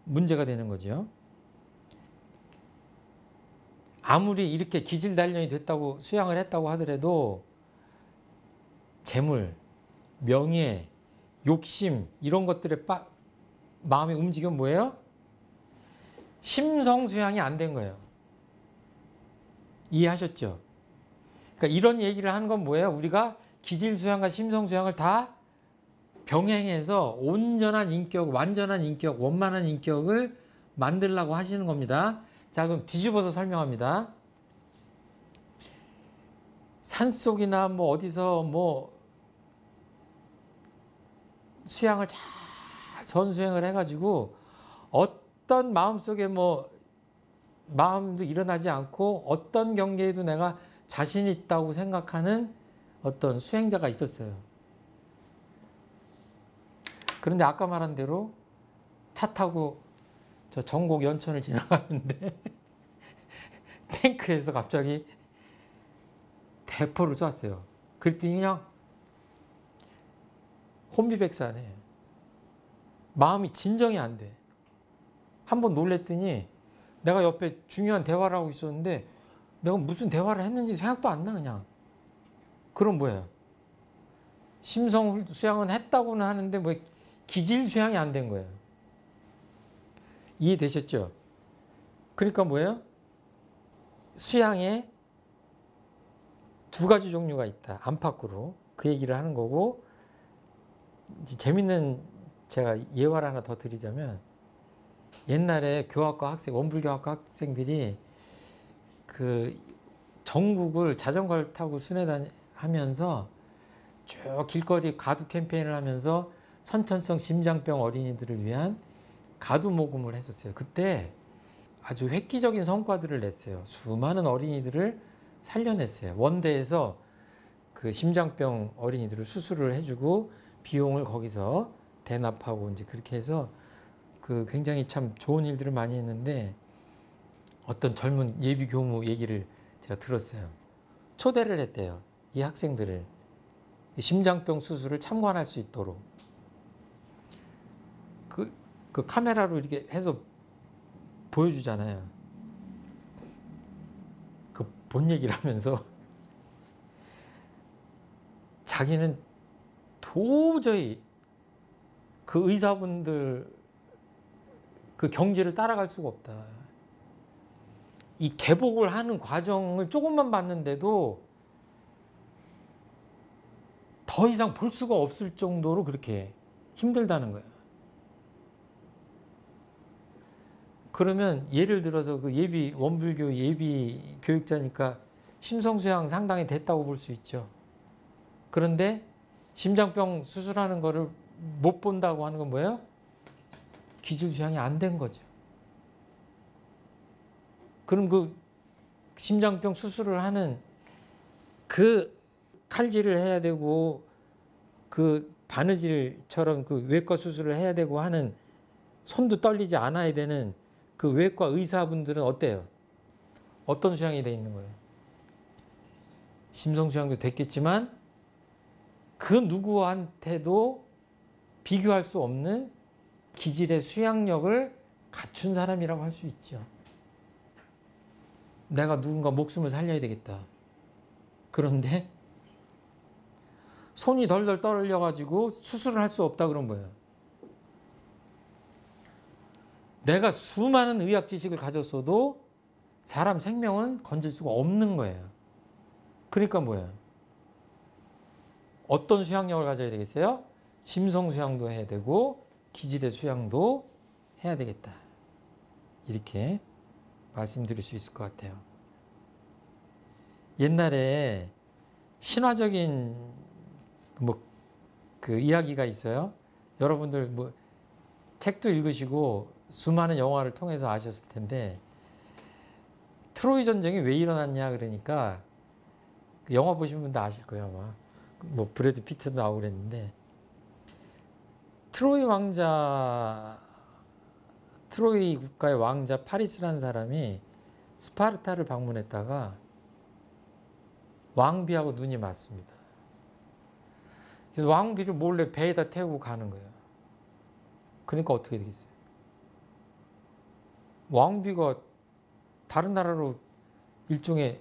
문제가 되는 거죠. 아무리 이렇게 기질단련이 됐다고 수양을 했다고 하더라도 재물, 명예, 욕심 이런 것들에 마음이 움직이면 뭐예요? 심성수양이 안 된 거예요. 이해하셨죠? 그러니까 이런 얘기를 하는 건 뭐예요? 우리가 기질수양과 심성수양을 다 병행해서 온전한 인격, 완전한 인격, 원만한 인격을 만들려고 하시는 겁니다. 자, 그럼 뒤집어서 설명합니다. 산속이나 뭐 어디서 뭐 수양을 잘 선수행을 해가지고 어떤 마음속에 뭐 마음도 일어나지 않고 어떤 경계에도 내가 자신 있다고 생각하는 어떤 수행자가 있었어요. 그런데 아까 말한 대로 차 타고 저 전곡 연천을 지나가는데 탱크에서 갑자기 대포를 쐈어요. 그랬더니 그냥 혼비백산해. 마음이 진정이 안 돼. 한번 놀랬더니 내가 옆에 중요한 대화를 하고 있었는데 내가 무슨 대화를 했는지 생각도 안 나 그냥. 그럼 뭐예요? 심성 수양은 했다고는 하는데 뭐 기질 수양이 안 된 거예요. 이해되셨죠? 그러니까 뭐예요? 수양에 두 가지 종류가 있다. 안팎으로 그 얘기를 하는 거고 재밌는 제가 예화를 하나 더 드리자면 옛날에 교학과 학생, 원불교학과 학생들이 그 전국을 자전거를 타고 순회하면서 쭉 길거리 가두 캠페인을 하면서 선천성 심장병 어린이들을 위한 가두 모금을 했었어요. 그때 아주 획기적인 성과들을 냈어요. 수많은 어린이들을 살려냈어요. 원대에서 그 심장병 어린이들을 수술을 해주고 비용을 거기서 대납하고 이제 그렇게 해서 그 굉장히 참 좋은 일들을 많이 했는데 어떤 젊은 예비 교무 얘기를 제가 들었어요. 초대를 했대요. 이 학생들을 심장병 수술을 참관할 수 있도록 그 카메라로 이렇게 해서 보여주잖아요. 그 본 얘기를 하면서 자기는 도저히 그 의사분들 그 경지를 따라갈 수가 없다. 이 개복을 하는 과정을 조금만 봤는데도 더 이상 볼 수가 없을 정도로 그렇게 힘들다는 거야. 그러면 예를 들어서 그 예비 원불교 예비 교육자니까 심성수양 상당히 됐다고 볼 수 있죠. 그런데 심장병 수술하는 거를 못 본다고 하는 건 뭐예요? 기질수양이 안 된 거죠. 그럼 그 심장병 수술을 하는 그 칼질을 해야 되고 그 바느질처럼 그 외과 수술을 해야 되고 하는 손도 떨리지 않아야 되는 그 외과 의사분들은 어때요? 어떤 수양이 돼 있는 거예요? 심성수양도 됐겠지만 그 누구한테도 비교할 수 없는 기질의 수양력을 갖춘 사람이라고 할 수 있죠. 내가 누군가 목숨을 살려야 되겠다. 그런데 손이 덜덜 떨려가지고 수술을 할 수 없다 그런 거예요. 내가 수많은 의학 지식을 가졌어도 사람 생명은 건질 수가 없는 거예요. 그러니까 뭐예요? 어떤 수양력을 가져야 되겠어요? 심성 수양도 해야 되고 기질의 수양도 해야 되겠다. 이렇게 말씀드릴 수 있을 것 같아요. 옛날에 신화적인 그 이야기가 있어요. 여러분들 책도 읽으시고 수많은 영화를 통해서 아셨을 텐데, 트로이 전쟁이 왜 일어났냐 그러니까 영화 보신 분도 아실 거예요 아마. 브래드 피트도 나오고 그랬는데, 트로이 국가의 왕자 파리스라는 사람이 스파르타를 방문했다가 왕비하고 눈이 맞습니다. 그래서 왕비를 몰래 배에다 태우고 가는 거예요. 그러니까 어떻게 되겠어요? 왕비가 다른 나라로 일종의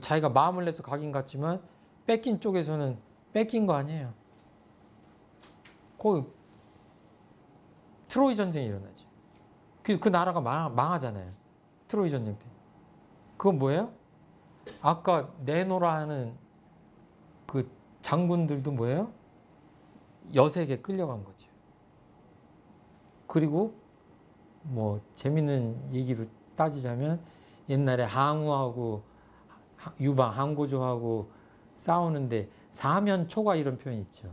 자기가 마음을 내서 가긴 갔지만 뺏긴 쪽에서는 뺏긴 거 아니에요. 거기 트로이 전쟁이 일어나죠. 그 나라가 망하잖아요. 트로이 전쟁 때. 그건 뭐예요? 아까 내노라 하는 그 장군들도 뭐예요? 여색에 끌려간 거죠. 그리고 재밌는 얘기로 따지자면 옛날에 항우하고 유방, 항고조하고 싸우는데 사면초가 이런 표현이 있죠.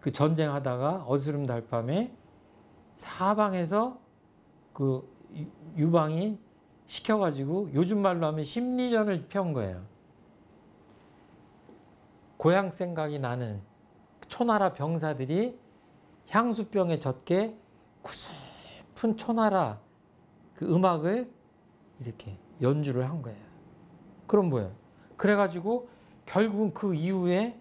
그 전쟁하다가 어스름 달밤에 사방에서 그 유방이 시켜가지고 요즘 말로 하면 심리전을 펴온 거예요. 고향 생각이 나는 초나라 병사들이 향수병에 젖게 구슬픈 초나라 그 음악을 이렇게 연주를 한 거예요. 그럼 뭐예요? 그래가지고 결국은 그 이후에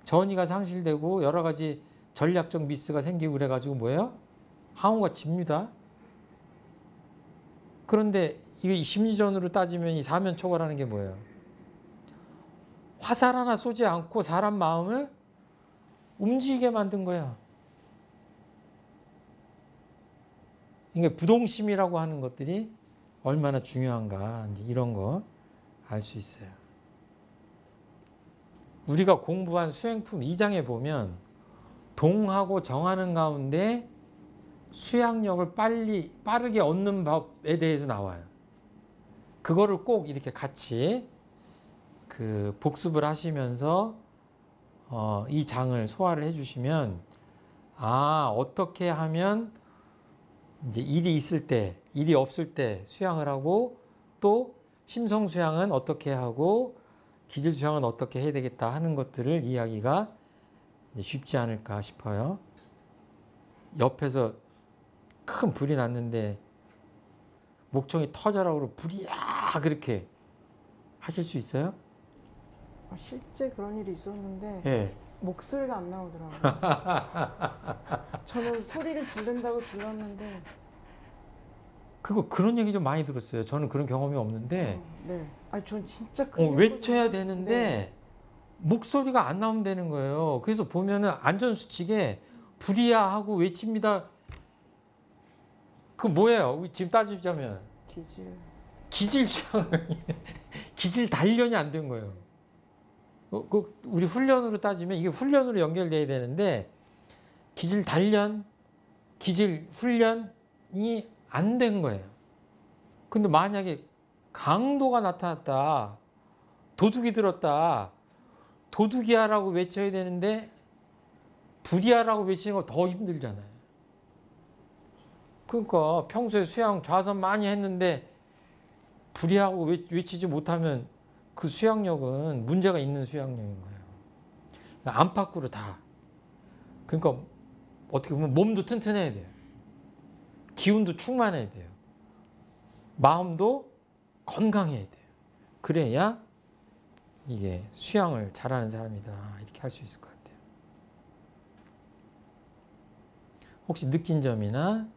전의가 상실되고 여러 가지 전략적 미스가 생기고 그래가지고 뭐예요? 항우가 집니다. 그런데 이 심리전으로 따지면 이 사면초가라는 게 뭐예요? 화살 하나 쏘지 않고 사람 마음을 움직이게 만든 거예요. 이게 부동심이라고 하는 것들이 얼마나 중요한가, 이런 거 알 수 있어요. 우리가 공부한 수행품 2장에 보면 동하고 정하는 가운데 수양력을 빠르게 얻는 법에 대해서 나와요. 그거를 꼭 이렇게 같이 그 복습을 하시면서 이 장을 소화를 해주시면, 어떻게 하면 이제 일이 있을 때, 일이 없을 때 수양을 하고, 또 심성 수양은 어떻게 하고 기질 수양은 어떻게 해야 되겠다 하는 것들을 이해하기가 쉽지 않을까 싶어요. 옆에서 큰 불이 났는데 목청이 터져라고 불이야 그렇게 하실 수 있어요? 실제 그런 일이 있었는데 네. 목소리가 안 나오더라고요. 저는 소리를 지른다고 불렀는데. 그런 얘기 좀 많이 들었어요. 저는 그런 경험이 없는데. 네. 전 진짜 외쳐야 되는데 네. 목소리가 안 나오면 되는 거예요. 그래서 보면은 안전수칙에 불이야 하고 외칩니다. 그 뭐예요? 지금 따지자면 기질 수양 기질 단련이 안 된 거예요. 우리 훈련으로 따지면 이게 훈련으로 연결돼야 되는데 기질 단련, 기질 훈련이 안 된 거예요. 근데 만약에 강도가 나타났다, 도둑이 들었다, 도둑이야라고 외쳐야 되는데 불이야라고 외치는 거 더 힘들잖아요. 그러니까 평소에 수양 좌선 많이 했는데 불이야고 외치지 못하면 그 수양력은 문제가 있는 수양력인 거예요. 그러니까 안팎으로 다. 그러니까 어떻게 보면 몸도 튼튼해야 돼요. 기운도 충만해야 돼요. 마음도 건강해야 돼요. 그래야 이게 수양을 잘하는 사람이다 이렇게 할 수 있을 것 같아요. 혹시 느낀 점이나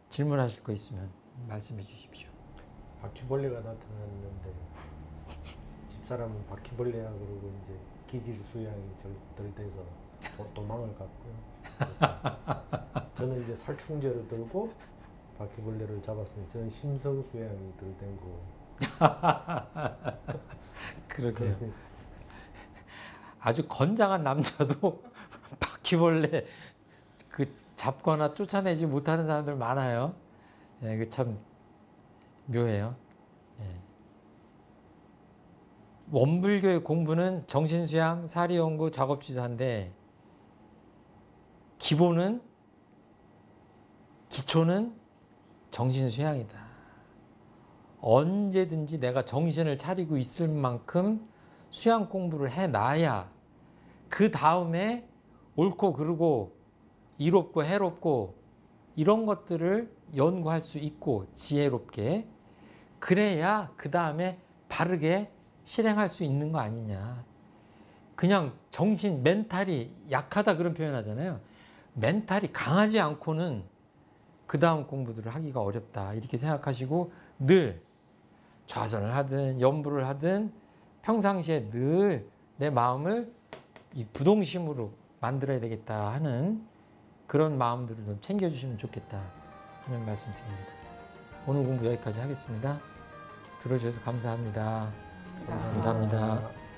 질문하실 거 있으면 말씀해 주십시오. 바퀴벌레가 나타났는데 집사람은 바퀴벌레야 그러고 이제 기질 수양이 덜 돼서 도망을 갔고요. 저는 이제 살충제를 들고 바퀴벌레를 잡았으니 저는 심성 수양이 덜 된 거고. 그러게요. 아주 건장한 남자도 바퀴벌레 그 잡거나 쫓아내지 못하는 사람들 많아요. 예, 그 참 묘해요. 예. 원불교의 공부는 정신수양, 사리연구, 작업주사인데 기초는 정신수양이다. 언제든지 내가 정신을 차리고 있을 만큼 수양 공부를 해놔야 그 다음에 옳고 그르고 이롭고 해롭고 이런 것들을 연구할 수 있고 지혜롭게 그래야 그 다음에 바르게 실행할 수 있는 거 아니냐. 그냥 정신 멘탈이 약하다 그런 표현 하잖아요. 멘탈이 강하지 않고는 그 다음 공부들을 하기가 어렵다 이렇게 생각하시고 늘 좌선을 하든 연부를 하든 평상시에 늘 내 마음을 이 부동심으로 만들어야 되겠다 하는 그런 마음들을 좀 챙겨주시면 좋겠다 하는 말씀 드립니다. 오늘 공부 여기까지 하겠습니다. 들어주셔서 감사합니다. 감사합니다.